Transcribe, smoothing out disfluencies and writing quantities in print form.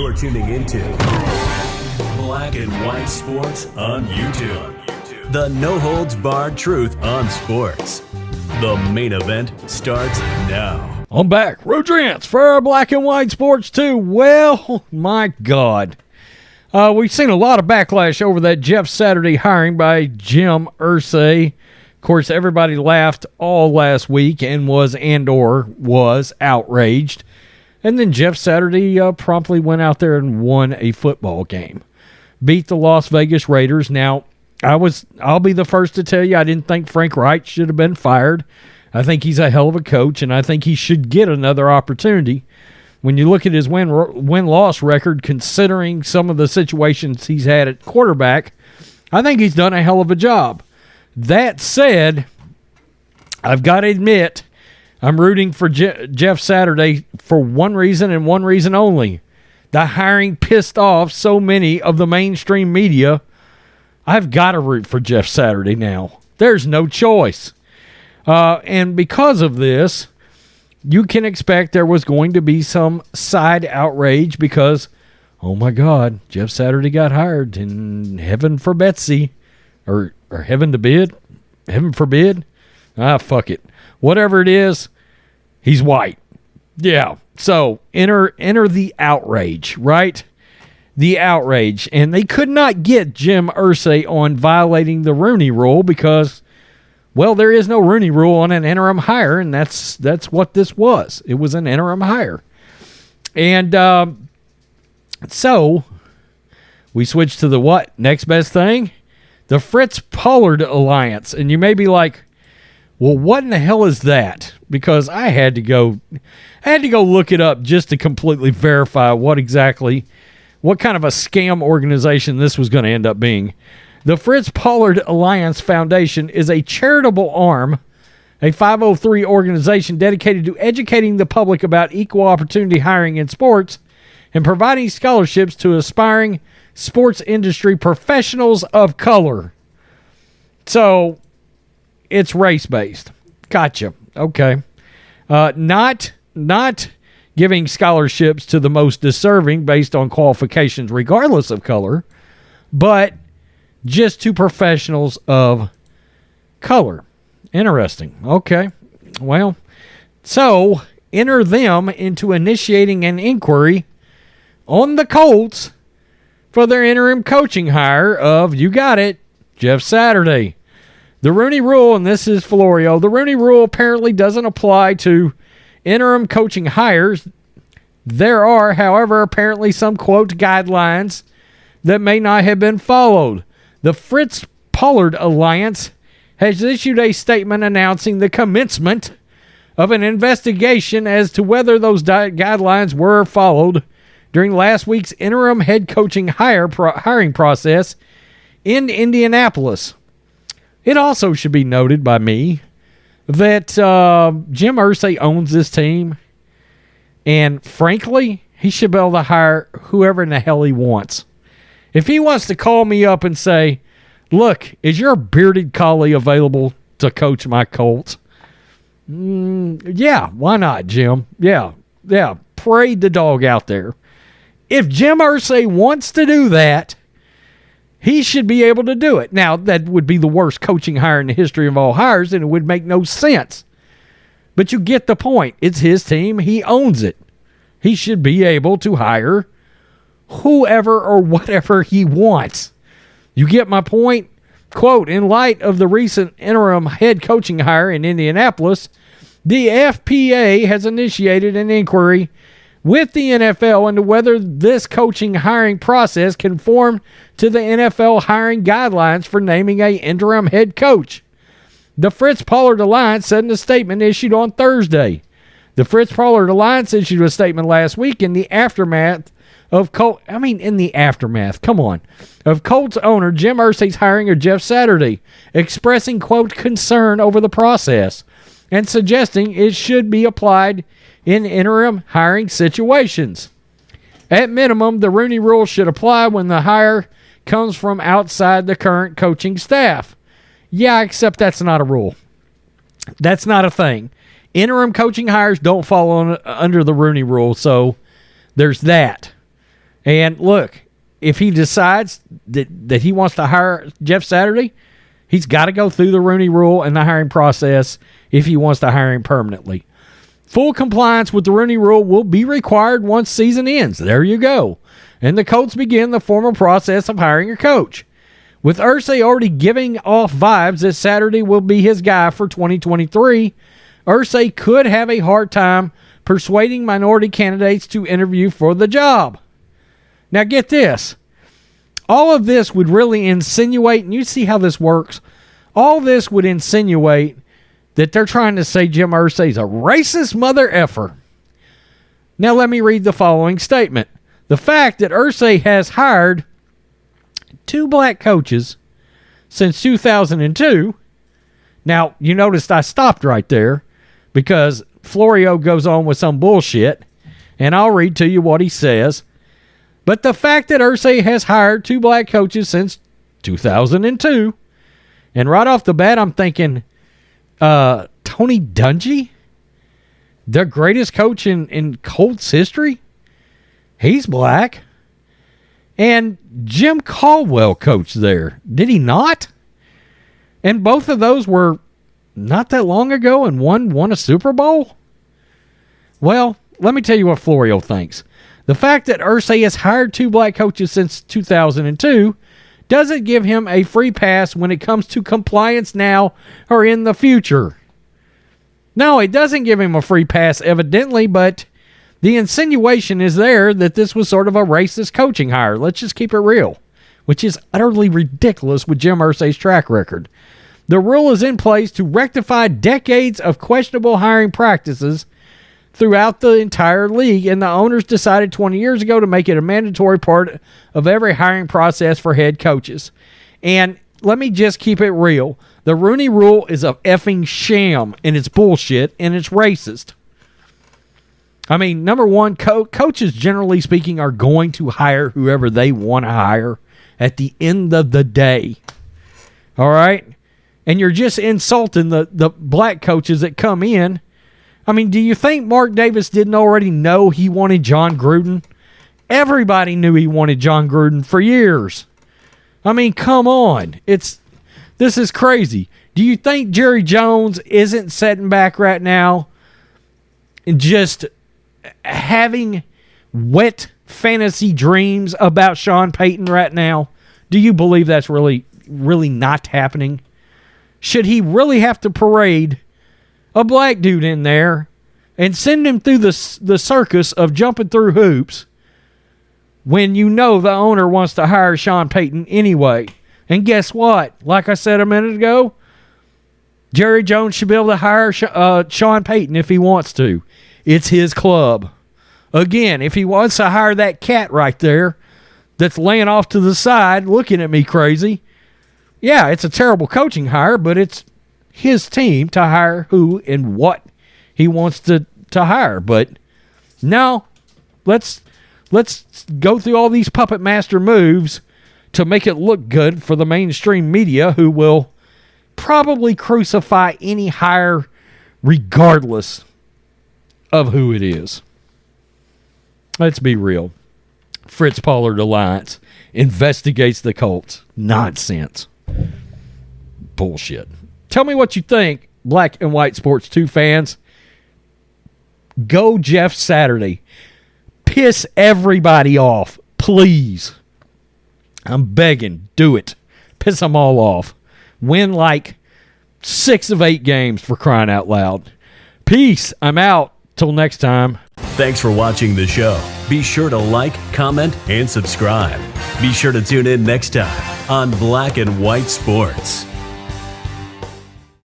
You're tuning into Black and White Sports on YouTube. The no-holds-barred truth on sports. The main event starts now. I'm back. Rodrance for Black and White Sports 2. Well, my God. We've seen a lot of backlash over that Jeff Saturday hiring by Jim Irsay. Of course, everybody laughed all last week and was outraged. And then Jeff Saturday promptly went out there and won a football game. Beat the Las Vegas Raiders. Now, I'll be the first to tell you I didn't think Frank Reich should have been fired. I think he's a hell of a coach, and I think he should get another opportunity. When you look at his win-loss record, considering some of the situations he's had at quarterback, I think he's done a hell of a job. That said, I've got to admit, I'm rooting for Jeff Saturday for one reason and one reason only. The hiring pissed off so many of the mainstream media. I've got to root for Jeff Saturday now. There's no choice. And because of this, you can expect there was going to be some side outrage because, oh my God, Jeff Saturday got hired, and heaven for Betsy, or heaven to bid, heaven forbid. Fuck it. Whatever it is, he's white. Yeah. So enter the outrage, right? The outrage. And they could not get Jim Irsay on violating the Rooney Rule because, well, there is no Rooney Rule on an interim hire, and that's what this was. It was an interim hire. And so we switched to the what? Next best thing? The Fritz Pollard Alliance. And you may be like, well, what in the hell is that? Because I had to go look it up just to completely verify what kind of a scam organization this was going to end up being. The Fritz Pollard Alliance Foundation is a charitable arm, a 503 organization dedicated to educating the public about equal opportunity hiring in sports and providing scholarships to aspiring sports industry professionals of color. So, it's race-based. Gotcha. Okay. Not giving scholarships to the most deserving based on qualifications regardless of color, but just to professionals of color. Interesting. Okay. Well, so enter them into initiating an inquiry on the Colts for their interim coaching hire of, you got it, Jeff Saturday. The Rooney Rule, and this is Florio, the Rooney Rule apparently doesn't apply to interim coaching hires. There are, however, apparently some, quote, guidelines that may not have been followed. The Fritz Pollard Alliance has issued a statement announcing the commencement of an investigation as to whether those guidelines were followed during last week's interim head coaching hiring process in Indianapolis. It also should be noted by me that Jim Irsay owns this team, and frankly, he should be able to hire whoever in the hell he wants. If he wants to call me up and say, look, is your bearded collie available to coach my Colts? Yeah, why not, Jim? Yeah, parade the dog out there. If Jim Irsay wants to do that, he should be able to do it. Now, that would be the worst coaching hire in the history of all hires, and it would make no sense. But you get the point. It's his team. He owns it. He should be able to hire whoever or whatever he wants. You get my point? Quote, in light of the recent interim head coaching hire in Indianapolis, the FPA has initiated an inquiry with the NFL into whether this coaching hiring process conformed to the NFL hiring guidelines for naming an interim head coach. The Fritz Pollard Alliance said in a statement issued on Thursday. The Fritz Pollard Alliance issued a statement last week in the aftermath of Colts owner Jim Irsay's hiring of Jeff Saturday, expressing, quote, concern over the process and suggesting it should be applied in interim hiring situations. At minimum, the Rooney Rule should apply when the hire comes from outside the current coaching staff. Yeah, except that's not a rule. That's not a thing. Interim coaching hires don't fall under the Rooney Rule, so there's that. And look, if he decides that he wants to hire Jeff Saturday, he's got to go through the Rooney Rule and the hiring process if he wants to hire him permanently. Full compliance with the Rooney Rule will be required once season ends. There you go. And the Colts begin the formal process of hiring a coach. With Irsay already giving off vibes that Saturday will be his guy for 2023, Irsay could have a hard time persuading minority candidates to interview for the job. Now get this. All of this would really insinuate, and you see how this works, all this would insinuate that they're trying to say Jim Irsay's a racist mother effer. Now let me read the following statement. The fact that Irsay has hired 2 black coaches since 2002. Now, you noticed I stopped right there because Florio goes on with some bullshit, and I'll read to you what he says. But the fact that Irsay has hired 2 black coaches since 2002, and right off the bat, I'm thinking, Tony Dungy, the greatest coach in Colts history, he's black. And Jim Caldwell coached there, did he not? And both of those were not that long ago, and one won a Super Bowl? Well, let me tell you what Florio thinks. The fact that Irsay has hired 2 black coaches since 2002 doesn't give him a free pass when it comes to compliance now or in the future. No, it doesn't give him a free pass, evidently, but the insinuation is there that this was sort of a racist coaching hire. Let's just keep it real, which is utterly ridiculous with Jim Irsay's track record. The rule is in place to rectify decades of questionable hiring practices throughout the entire league, and the owners decided 20 years ago to make it a mandatory part of every hiring process for head coaches. And let me just keep it real. The Rooney Rule is a effing sham, and it's bullshit, and it's racist. I mean, number one, coaches, generally speaking, are going to hire whoever they want to hire at the end of the day. All right? And you're just insulting the black coaches that come in. I mean, do you think Mark Davis didn't already know he wanted John Gruden? Everybody knew he wanted John Gruden for years. I mean, come on. This is crazy. Do you think Jerry Jones isn't sitting back right now and just having wet fantasy dreams about Sean Payton right now? Do you believe that's really, really not happening? Should he really have to parade a black dude in there and send him through the circus of jumping through hoops when you know the owner wants to hire Sean Payton anyway? And guess what? Like I said a minute ago, Jerry Jones should be able to hire Sean Payton if he wants to. It's his club. Again, if he wants to hire that cat right there that's laying off to the side looking at me crazy, yeah, it's a terrible coaching hire, but it's his team to hire who and what he wants to hire. But no, let's go through all these puppet master moves to make it look good for the mainstream media, who will probably crucify any hire regardless of who it is. Let's be real. Fritz Pollard Alliance investigates the Colts. Nonsense. Bullshit. Tell me what you think, Black and White Sports 2 fans. Go Jeff Saturday. Piss everybody off, please. I'm begging. Do it. Piss them all off. Win like 6 of 8 games, for crying out loud. Peace. I'm out. Till next time. Thanks for watching the show. Be sure to like, comment, and subscribe. Be sure to tune in next time on Black and White Sports.